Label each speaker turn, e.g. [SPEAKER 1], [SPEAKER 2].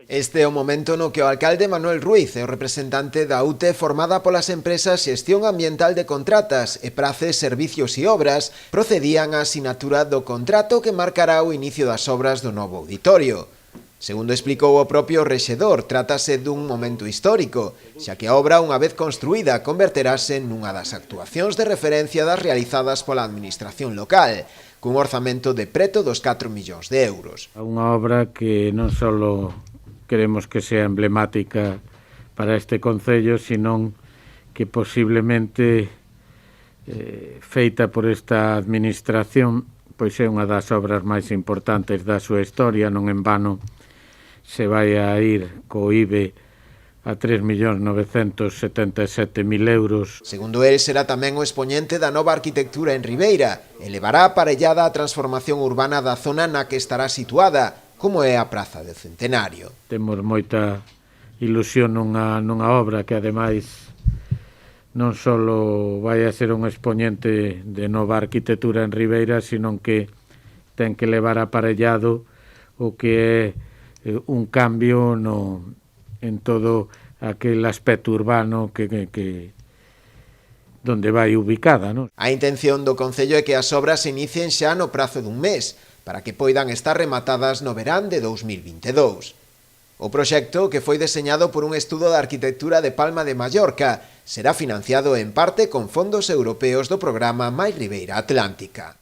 [SPEAKER 1] Este é o momento no que o alcalde Manuel Ruiz e o representante da UTE formada polas empresas Xestión Ambiental de Contratas e Praces, Servicios e Obras procedían á sinatura do contrato que marcará o inicio das obras do novo auditorio. Segundo explicou o propio rexedor, trátase dun momento histórico, xa que a obra, unha vez construída, converterase nunha das actuacións de referencia das realizadas pola administración local, cun orzamento de preto dos 4 millóns de euros.
[SPEAKER 2] Unha obra que non só queremos que sea emblemática para este concello, senón que posiblemente feita por esta administración, pois é unha das obras máis importantes da súa historia. Non en vano se vai a ir co IBE a 3.977.000 euros.
[SPEAKER 1] Segundo el, será tamén o expoñente da nova arquitectura en Ribeira e levará aparellada a transformación urbana da zona na que estará situada, como é a Praza do Centenario.
[SPEAKER 2] Temos moita ilusión nunha obra que, ademais, non só vai a ser un expoñente de nova arquitectura en Ribeira, sino que ten que levar aparellado o que é un cambio en todo aquel aspecto urbano donde vai ubicada, non?
[SPEAKER 1] A intención do Concello é que as obras se inicien xa no prazo dun mes, para que poidan estar rematadas no verán de 2022. O proxecto, que foi deseñado por un estudo de arquitectura de Palma de Mallorca, será financiado en parte con fondos europeos do programa Máis Ribeira Atlántica.